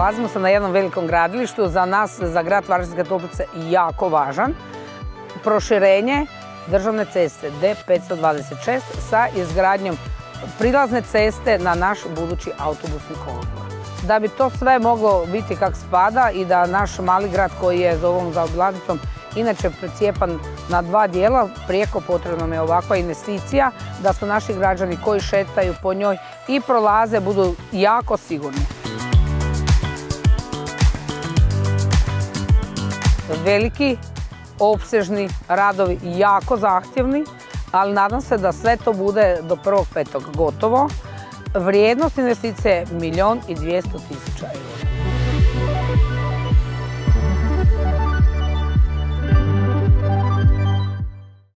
Nalazimo se na jednom velikom gradilištu, za nas, za grad Varaždinske Toplice, jako važan. Proširenje državne ceste D526 sa izgradnjom prilazne ceste na naš budući autobusni kolodvor. Da bi to sve moglo biti kak spada i da naš mali grad koji je za ovom zaobilaznicom inače precijepan na dva dijela, prijeko potrebna nam je ovakva investicija da su naši građani koji šetaju po njoj i prolaze budu jako sigurni. Veliki, opsežni radovi, jako zahtjevni, ali nadam se da sve to bude do 1.5. gotovo. Vrijednost investicije je 1.200.000 €